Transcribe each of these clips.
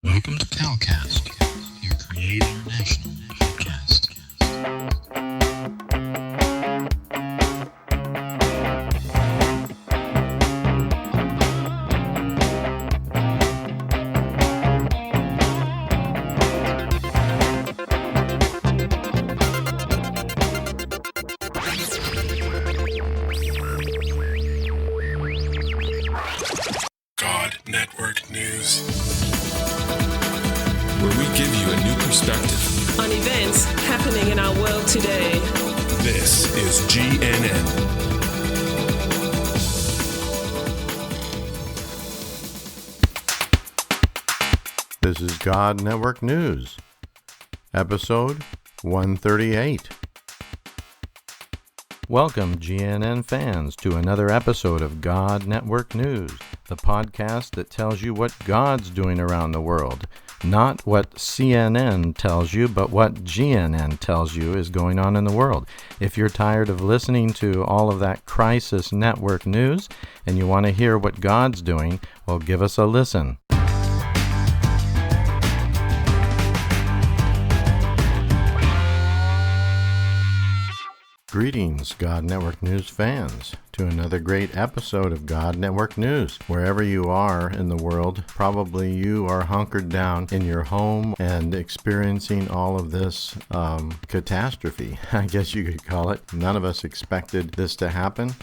Welcome to Calcast, your Create International podcast. God Network News, where we give you a new perspective on events happening in our world today. This is GNN. This is God Network News, episode 138. Welcome, GNN fans, to another episode of God Network News, the podcast that tells you what God's doing around the world. Not what CNN tells you, but what GNN tells you is going on in the world. If you're tired of listening to all of that crisis network news and you want to hear what God's doing, well, give us a listen. Greetings, God Network News fans, to another great episode of God Network News. Wherever you are in the world, probably you are hunkered down in your home and experiencing all of this catastrophe, I guess you could call it. None of us expected this to happen,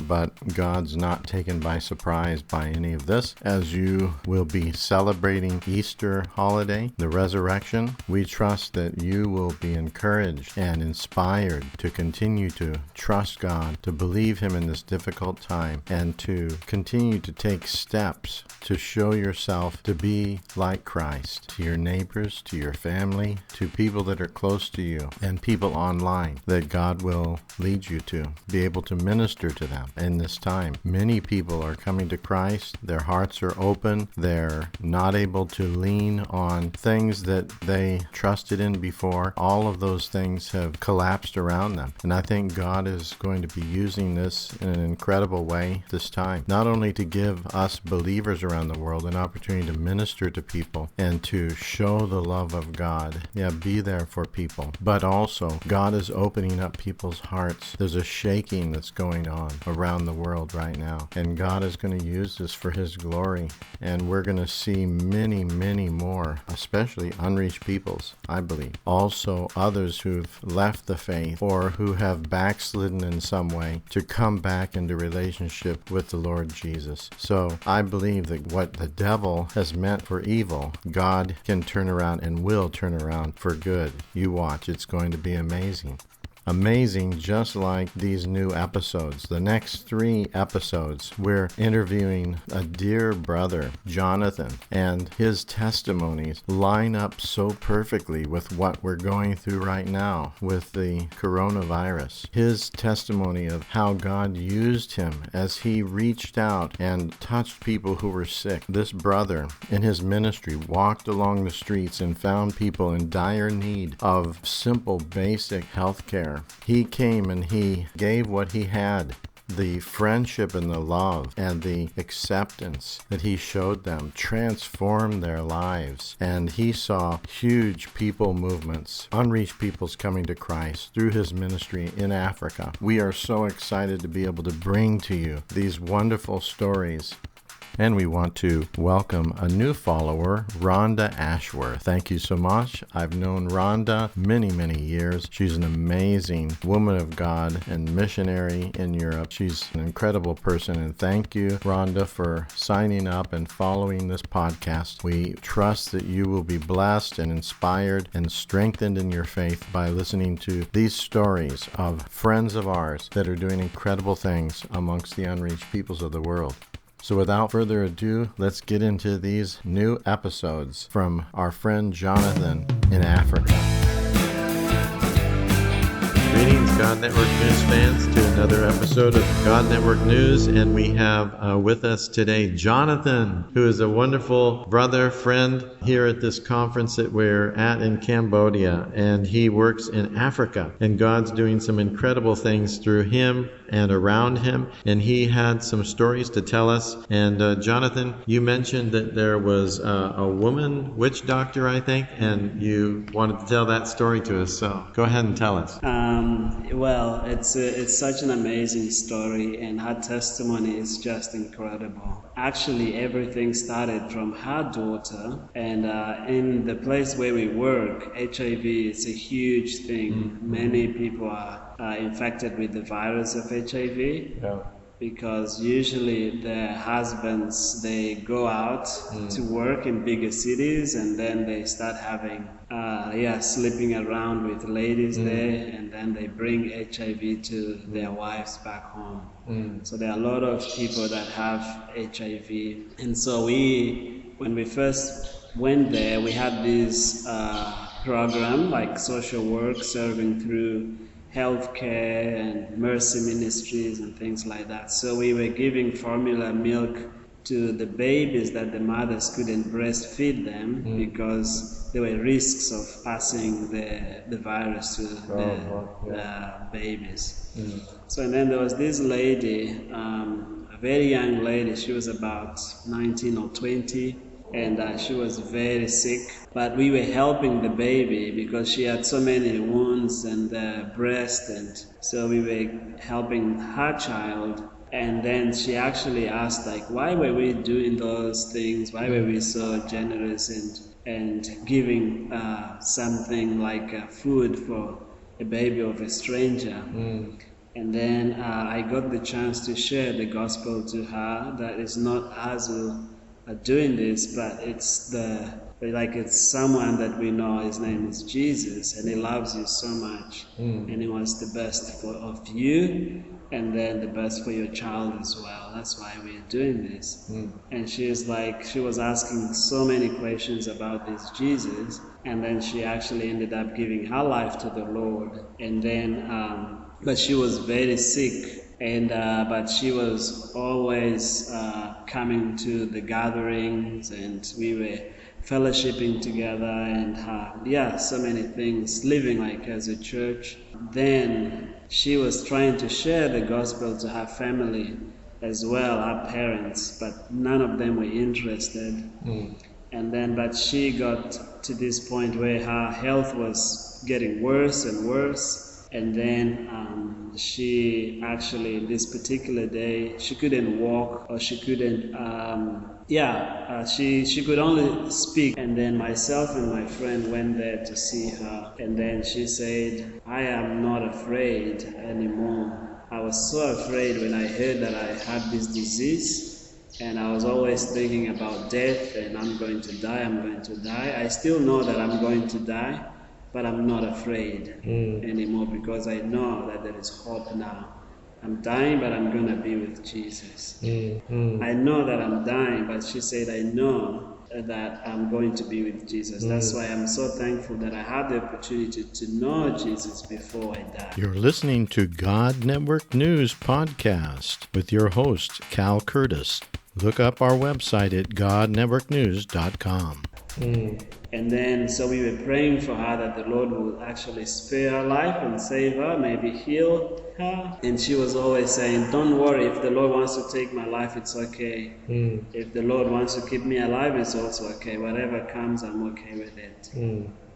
but God's not taken by surprise by any of this. As you will be celebrating Easter holiday, the resurrection, we trust that you will be encouraged and inspired to continue to trust God, to believe Him in this difficult time, and to continue to take steps to show yourself to be like Christ to your neighbors, to your family, to people that are close to you, and people online that God will lead you to be able to minister to them in this time. Many people are coming to Christ. Their hearts are open. They're not able to lean on things that they trusted in before. All of those things have collapsed around them, and I think God is going to be using this in an incredible way this time, not only to give us believers around the world an opportunity to minister to people and to show the love of God, be there for people, but also God is opening up people's hearts. There's a shaking that's going on around the world right now, and God is going to use this for His glory, and we're going to see many, many more, especially unreached peoples, I believe. Also others who've left the faith or who have backslidden in some way to come back into relationship with the Lord Jesus. So I believe that what the devil has meant for evil, God can turn around and will turn around for good. You watch, it's going to be amazing. Amazing, just like these new episodes. The next 3 episodes, we're interviewing a dear brother, Jonathan, and his testimonies line up so perfectly with what we're going through right now with the coronavirus. His testimony of how God used him as he reached out and touched people who were sick. This brother, in his ministry, walked along the streets and found people in dire need of simple, basic health care. He came and he gave what he had. The friendship and the love and the acceptance that he showed them transformed their lives. And he saw huge people movements, unreached peoples coming to Christ through his ministry in Africa. We are so excited to be able to bring to you these wonderful stories. And we want to welcome a new follower, Rhonda Ashworth. Thank you so much. I've known Rhonda many, many years. She's an amazing woman of God and missionary in Europe. She's an incredible person. And thank you, Rhonda, for signing up and following this podcast. We trust that you will be blessed and inspired and strengthened in your faith by listening to these stories of friends of ours that are doing incredible things amongst the unreached peoples of the world. So without further ado, let's get into these new episodes from our friend Jonathan in Africa. Greetings, God Network News fans, to another episode of God Network News. And we have with us today Jonathan, who is a wonderful brother, friend here at this conference that we're at in Cambodia. And he works in Africa. And God's doing some incredible things through him and around him. And he had some stories to tell us. And Jonathan, you mentioned that there was a woman witch doctor, I think, and you wanted to tell that story to us. So go ahead and tell us. Well, it's such an amazing story, and her testimony is just incredible. Actually, everything started from her daughter, and in the place where we work, HIV is a huge thing. Mm-hmm. Many people are infected with the virus of HIV. Yeah. Because usually the husbands, they go out to work in bigger cities, and then they start having sleeping around with ladies there, and then they bring HIV to their wives back home. So there are a lot of people that have HIV, and so when we first went there, we had this program like social work, serving through healthcare and mercy ministries and things like that. So we were giving formula milk to the babies that the mothers couldn't breastfeed them because there were risks of passing the virus to the babies. So and then there was this lady, a very young lady. She was about 19 or 20. And she was very sick, but we were helping the baby because she had so many wounds and breast, and so we were helping her child. And then she actually asked, like, why were we doing those things? Why were we so generous and giving something like food for a baby of a stranger? And then I got the chance to share the gospel to her. That is not us who are doing this, but it's someone that we know. His name is Jesus, and he loves you so much, and he wants the best of you, and then the best for your child as well. That's why we're doing this. And she was asking so many questions about this Jesus, and then she actually ended up giving her life to the Lord. And then but she was very sick, and but she was always coming to the gatherings, and we were fellowshipping together, and so many things, living like as a church. Then she was trying to share the gospel to her family as well, her parents, but none of them were interested. And then, but she got to this point where her health was getting worse and worse. And then she actually, this particular day, she couldn't walk, or she couldn't, she could only speak. And then myself and my friend went there to see her. And then she said, I am not afraid anymore. I was so afraid when I heard that I had this disease. And I was always thinking about death, and I'm going to die. I still know that I'm going to die. But I'm not afraid anymore, because I know that there is hope now. I'm dying, but I'm going to be with Jesus. I know that I'm dying, but she said, I know that I'm going to be with Jesus. That's why I'm so thankful that I had the opportunity to know Jesus before I died. You're listening to God Network News Podcast with your host, Cal Curtis. Look up our website at godnetworknews.com. And then, so we were praying for her that the Lord would actually spare her life and save her, maybe heal her. And she was always saying, don't worry, if the Lord wants to take my life, it's okay. If the Lord wants to keep me alive, it's also okay. Whatever comes, I'm okay with it.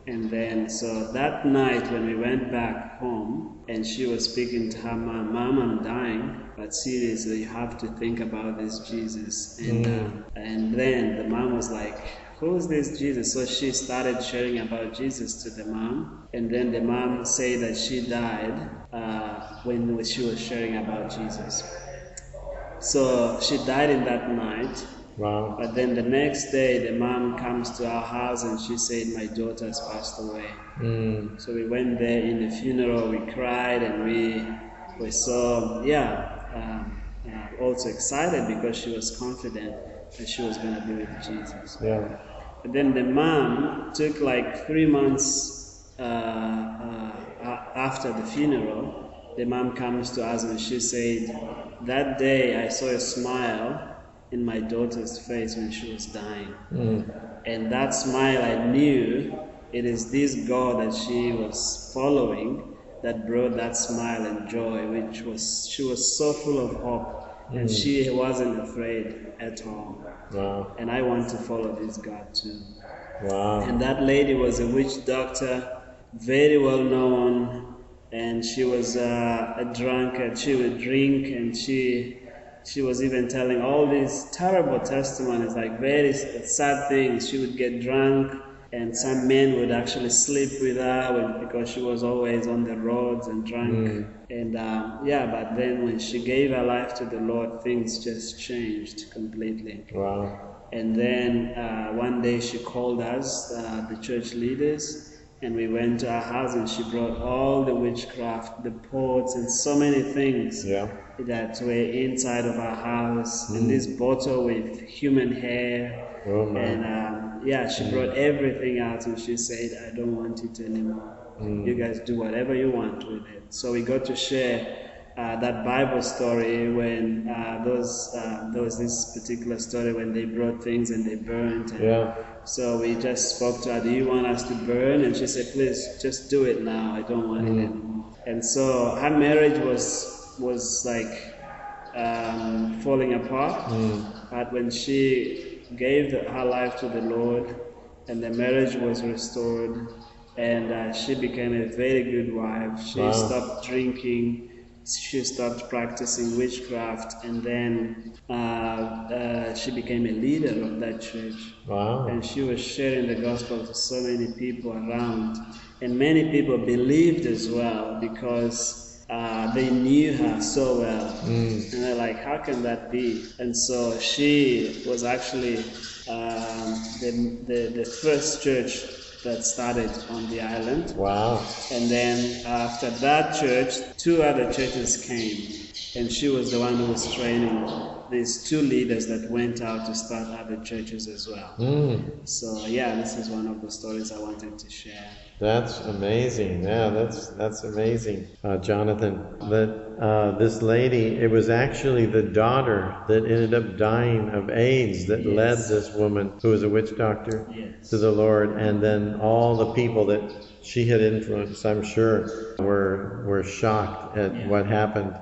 And then, so that night when we went back home, and she was speaking to her mom, I'm dying, but seriously, you have to think about this Jesus. And then the mom was like, who is this Jesus? So she started sharing about Jesus to the mom. And then the mom said that she died when she was sharing about Jesus. So she died in that night. Wow. But then the next day, the mom comes to our house and she said, my daughter has passed away. So we went there in the funeral, we cried, and we were so, also excited, because she was confident that she was going to be with Jesus. But then the mom took like 3 months after the funeral, the mom comes to us and she said, that day I saw a smile in my daughter's face when she was dying. And that smile, I knew it is this God that she was following that brought that smile and joy, she was so full of hope, and she wasn't afraid at all. Wow. And I want to follow this God too. Wow. And that lady was a witch doctor, very well known, and she was a drunkard. She would drink, and she was even telling all these terrible testimonies, like very sad things. She would get drunk, and some men would actually sleep with her because she was always on the roads and drunk. And but then when she gave her life to the Lord, things just changed completely. Wow. And then one day she called us, the church leaders, and we went to her house, and she brought all the witchcraft, the pots, and so many things that were inside of our house. And this bottle with human hair. And she brought everything out, and she said, I don't want it anymore. You guys do whatever you want with it. So we got to share that Bible story when there was this particular story when they brought things and they burned. So we just spoke to her, do you want us to burn? And she said, please, just do it now. I don't want it anymore. And so her marriage was like falling apart. But when she gave her life to the Lord, and the marriage was restored, and she became a very good wife. She stopped drinking. She stopped practicing witchcraft, and then she became a leader of that church. And she was sharing the gospel to so many people around. And many people believed as well because they knew her so well. And they're like, how can that be? And so she was actually the first church that started on the island. And then after that church, 2 other churches came, and she was the one who was training these 2 leaders that went out to start other churches as well. So this is one of the stories I wanted to share. That's amazing. Yeah, that's amazing, Jonathan. That this lady, it was actually the daughter that ended up dying of AIDS that led this woman, who was a witch doctor, to the Lord. And then all the people that she had influenced, I'm sure, were shocked at what happened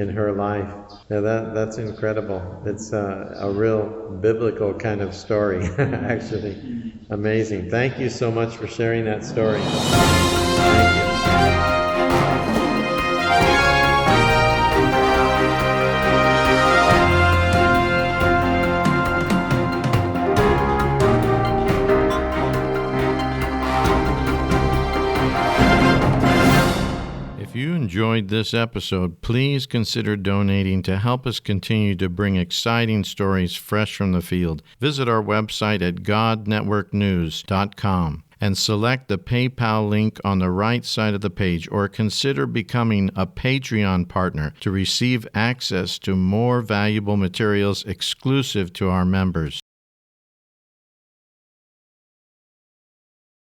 in her life. Yeah, that's incredible. It's a real biblical kind of story, actually. Amazing. Thank you so much for sharing that story. Thank you. If you enjoyed this episode, please consider donating to help us continue to bring exciting stories fresh from the field. Visit our website at godnetworknews.com and select the PayPal link on the right side of the page, or consider becoming a Patreon partner to receive access to more valuable materials exclusive to our members.